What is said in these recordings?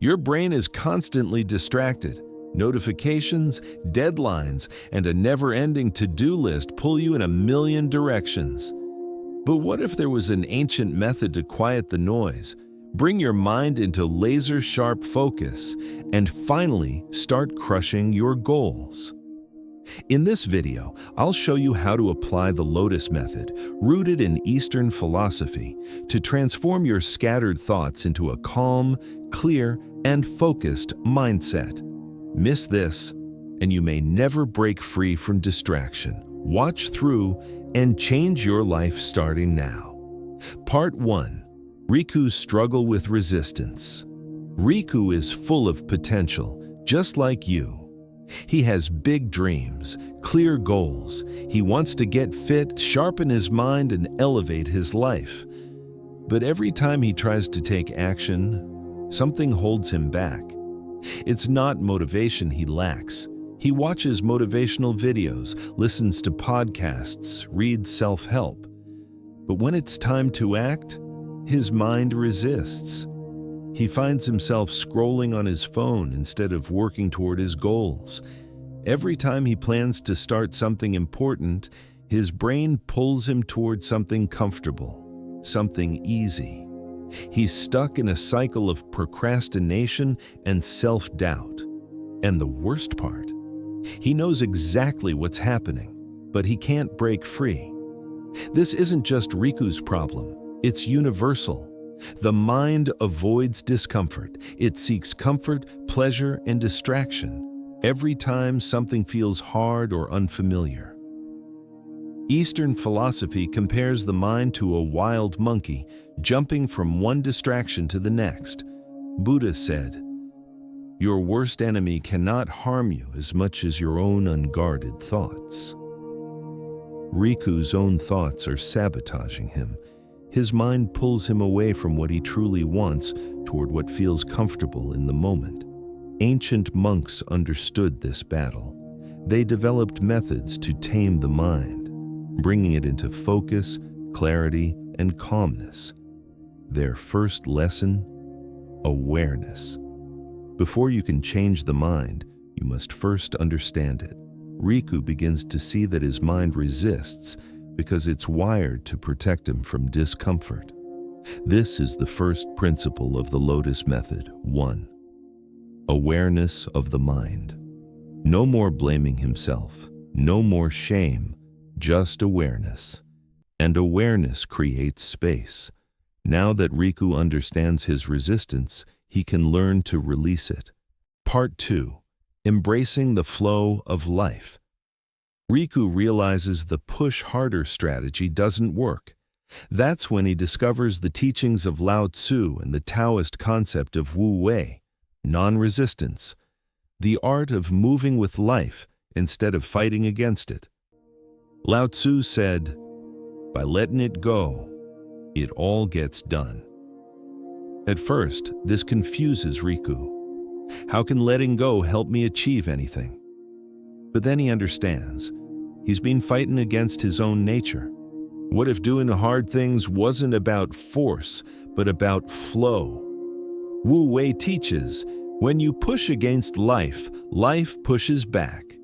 Your brain is constantly distracted. Notifications, deadlines, and a never-ending to-do list pull you in a million directions. But what if there was an ancient method to quiet the noise, bring your mind into laser-sharp focus, and finally start crushing your goals? In this video, I'll show you how to apply the Lotus Method, rooted in Eastern philosophy, to transform your scattered thoughts into a calm, clear, and focused mindset. Miss this, and you may never break free from distraction. Watch through and change your life starting now. Part 1. Riku's struggle with resistance. Riku is full of potential, just like you. He has big dreams, clear goals. He wants to get fit, sharpen his mind, and elevate his life. But every time he tries to take action, something holds him back. It's not motivation he lacks. He watches motivational videos, listens to podcasts, reads self-help. But when it's time to act, his mind resists. He finds himself scrolling on his phone instead of working toward his goals. Every time he plans to start something important, his brain pulls him toward something comfortable, something easy. He's stuck in a cycle of procrastination and self-doubt. And the worst part, he knows exactly what's happening, but he can't break free. This isn't just Riku's problem, it's universal. The mind avoids discomfort. It seeks comfort, pleasure, and distraction every time something feels hard or unfamiliar. Eastern philosophy compares the mind to a wild monkey, jumping from one distraction to the next. Buddha said, "Your worst enemy cannot harm you as much as your own unguarded thoughts." Riku's own thoughts are sabotaging him. His mind pulls him away from what he truly wants toward what feels comfortable in the moment. Ancient monks understood this battle. They developed methods to tame the mind, bringing it into focus, clarity, and calmness. Their first lesson: awareness. Before you can change the mind, you must first understand it. Riku begins to see that his mind resists because it's wired to protect him from discomfort. This is the first principle of the Lotus Method. 1. Awareness of the mind. No more blaming himself, no more shame, just awareness. And awareness creates space. Now that Riku understands his resistance, he can learn to release it. Part 2. Embracing the flow of life. Riku realizes the push-harder strategy doesn't work. That's when he discovers the teachings of Lao Tzu and the Taoist concept of Wu Wei, non-resistance, the art of moving with life instead of fighting against it. Lao Tzu said, "By letting it go, it all gets done." At first, this confuses Riku. How can letting go help me achieve anything? But then he understands. He's been fighting against his own nature. What if doing hard things wasn't about force, but about flow? Wu Wei teaches, when you push against life, life pushes back.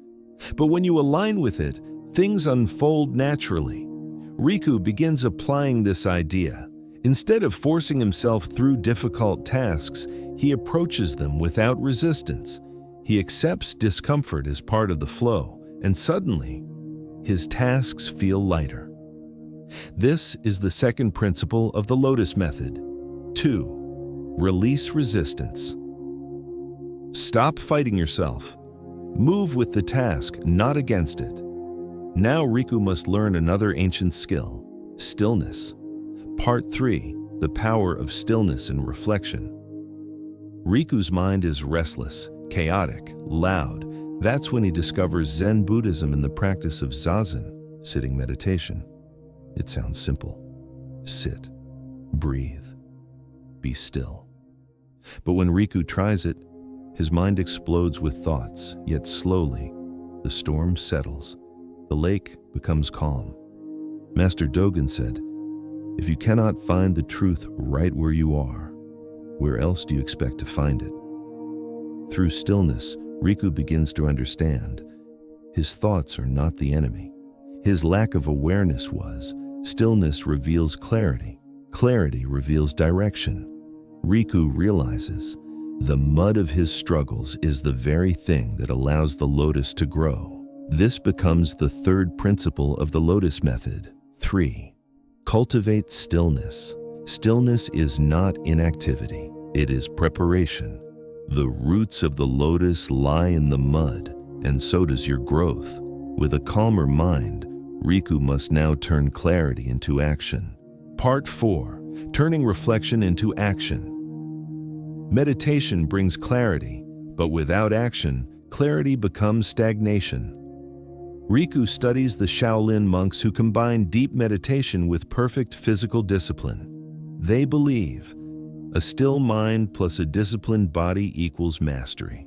But when you align with it, things unfold naturally. Riku begins applying this idea. Instead of forcing himself through difficult tasks, he approaches them without resistance. He accepts discomfort as part of the flow, and suddenly, his tasks feel lighter. This is the second principle of the Lotus Method. 2. Release resistance. Stop fighting yourself. Move with the task, not against it. Now Riku must learn another ancient skill: stillness. Part 3. The power of stillness and reflection. Riku's mind is restless, chaotic, loud. That's when he discovers Zen Buddhism and the practice of zazen, sitting meditation. It sounds simple. Sit, breathe, be still. But when Riku tries it, his mind explodes with thoughts, yet slowly, the storm settles. The lake becomes calm. Master Dogen said, "If you cannot find the truth right where you are, where else do you expect to find it?" Through stillness, Riku begins to understand. His thoughts are not the enemy. His lack of awareness was. Stillness reveals clarity. Clarity reveals direction. Riku realizes the mud of his struggles is the very thing that allows the lotus to grow. This becomes the third principle of the Lotus Method. 3. Cultivate stillness. Stillness is not inactivity. It is preparation. The roots of the lotus lie in the mud, and so does your growth. With a calmer mind, Riku must now turn clarity into action. Part 4. Turning reflection into action. Meditation brings clarity, but without action, clarity becomes stagnation. Riku studies the Shaolin monks who combine deep meditation with perfect physical discipline. They believe a still mind plus a disciplined body equals mastery.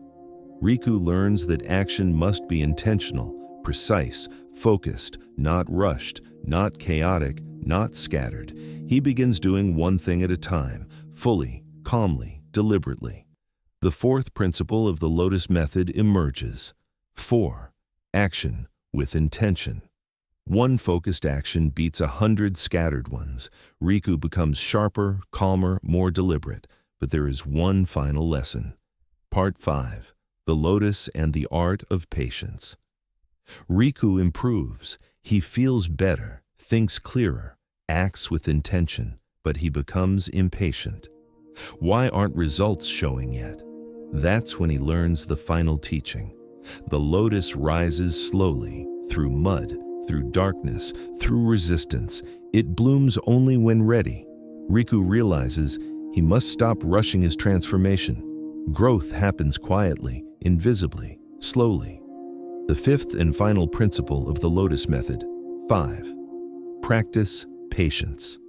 Riku learns that action must be intentional, precise, focused, not rushed, not chaotic, not scattered. He begins doing one thing at a time, fully, calmly, deliberately. The fourth principle of the Lotus Method emerges. 4. Action with intention. One focused action beats 100 scattered ones. Riku becomes sharper, calmer, more deliberate. But there is one final lesson. Part 5. The Lotus and the Art of Patience. Riku improves. He feels better, thinks clearer, acts with intention, but he becomes impatient. Why aren't results showing yet? That's when he learns the final teaching. The lotus rises slowly, through mud, through darkness, through resistance. It blooms only when ready. Riku realizes he must stop rushing his transformation. Growth happens quietly, invisibly, slowly. The fifth and final principle of the Lotus Method. 5. Practice patience.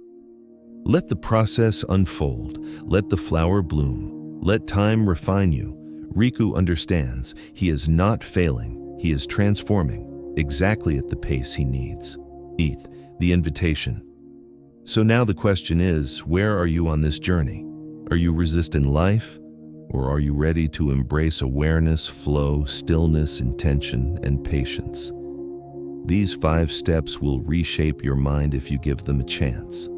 Let the process unfold. Let the flower bloom. Let time refine you. Riku understands he is not failing. He is transforming, exactly at the pace he needs. 8. The invitation. So now the question is, where are you on this journey? Are you resisting life? Or are you ready to embrace awareness, flow, stillness, intention, and patience? These 5 steps will reshape your mind if you give them a chance.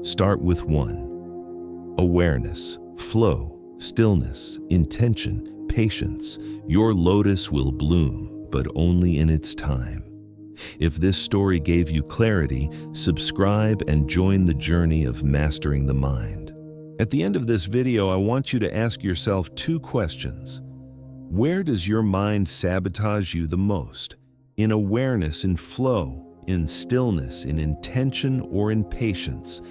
Start with 1. Awareness, flow, stillness, intention, patience. Your lotus will bloom, but only in its time. If this story gave you clarity, subscribe and join the journey of mastering the mind. At the end of this video, I want you to ask yourself 2 questions. Where does your mind sabotage you the most? In awareness, in flow, in stillness, in intention, or in patience?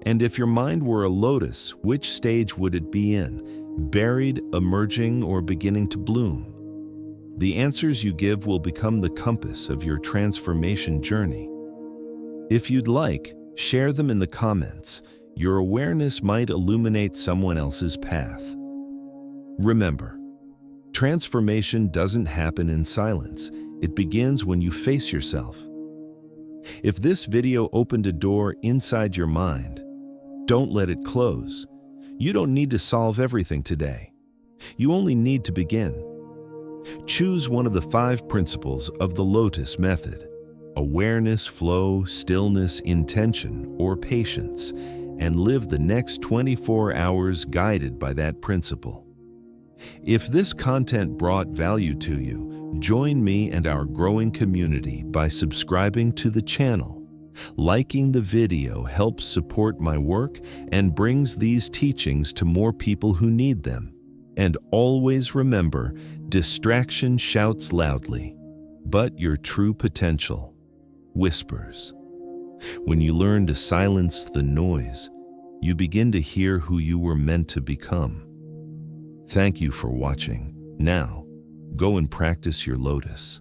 And if your mind were a lotus, which stage would it be in? Buried, emerging, or beginning to bloom? The answers you give will become the compass of your transformation journey. If you'd like, share them in the comments. Your awareness might illuminate someone else's path. Remember, transformation doesn't happen in silence. It begins when you face yourself. If this video opened a door inside your mind, don't let it close. You don't need to solve everything today. You only need to begin. Choose one of the 5 principles of the Lotus Method: awareness, flow, stillness, intention, or patience, and live the next 24 hours guided by that principle. If this content brought value to you, join me and our growing community by subscribing to the channel. Liking the video helps support my work and brings these teachings to more people who need them. And always remember, distraction shouts loudly, but your true potential whispers. When you learn to silence the noise, you begin to hear who you were meant to become. Thank you for watching. Now, go and practice your lotus.